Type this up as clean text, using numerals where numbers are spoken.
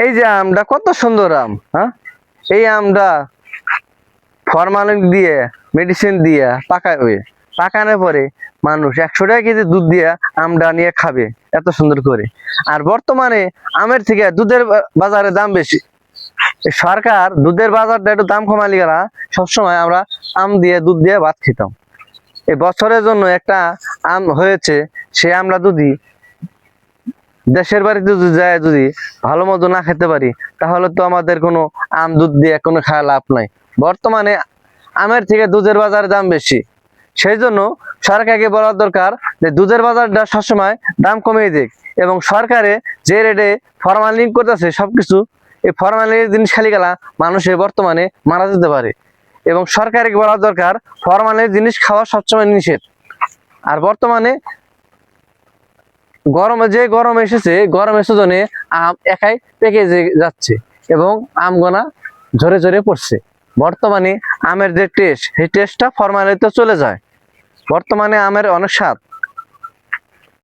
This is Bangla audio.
এই যে আমটা কত সুন্দর আম, হ্যাঁ, এই আমটা ফরমালিন দিয়ে মেডিসিন দিয়ে পাকানোর পরে মানুষ 100 টাকা কেজি দুধ দিয়ে আমটা নিয়ে খাবে এত সুন্দর করে। আর বর্তমানে আমের থেকে দুধের বাজারে দাম বেশি। সরকার দুধের বাজারটা একটু দাম কমালি গেলা সবসময় আমরা আম দিয়ে দুধ দিয়ে ভাত খেতাম। এই বছরের জন্য একটা আম হয়েছে, সে আমরা যদি দেশের বাড়িতে যদি ভালো মতো না খেতে পারি তাহলে তো আমাদের কোনো আম দুধ দিয়ে কোনো খাওয়া লাভ নাই। বর্তমানে আমের থেকে দুধের বাজারের দাম বেশি, সেই জন্য সরকারকে বলা দরকার যে দুধের বাজারটা সবসময় দাম কমিয়ে দিক, এবং সরকারে যে রেটে ফরমালিন করতেছে সবকিছু, এই ফরমালিনের জিনিস খালি গেলা মানুষে বর্তমানে মারা যেতে পারে, এবং সরকারকে বলা দরকার ফরমালিনের জিনিস খাওয়া সবসময় নিষেধ। আর বর্তমানে গরম এসেছে, গরমের সিজনে আম একাই পেকে যাচ্ছে এবং আমগোনা ঝরে ঝরে পড়ছে। বর্তমানে আমের যে টেস্ট, সেই টেস্টটা ফরমালিতে চলে যায়। বর্তমানে আমের অনেক স্বাদ।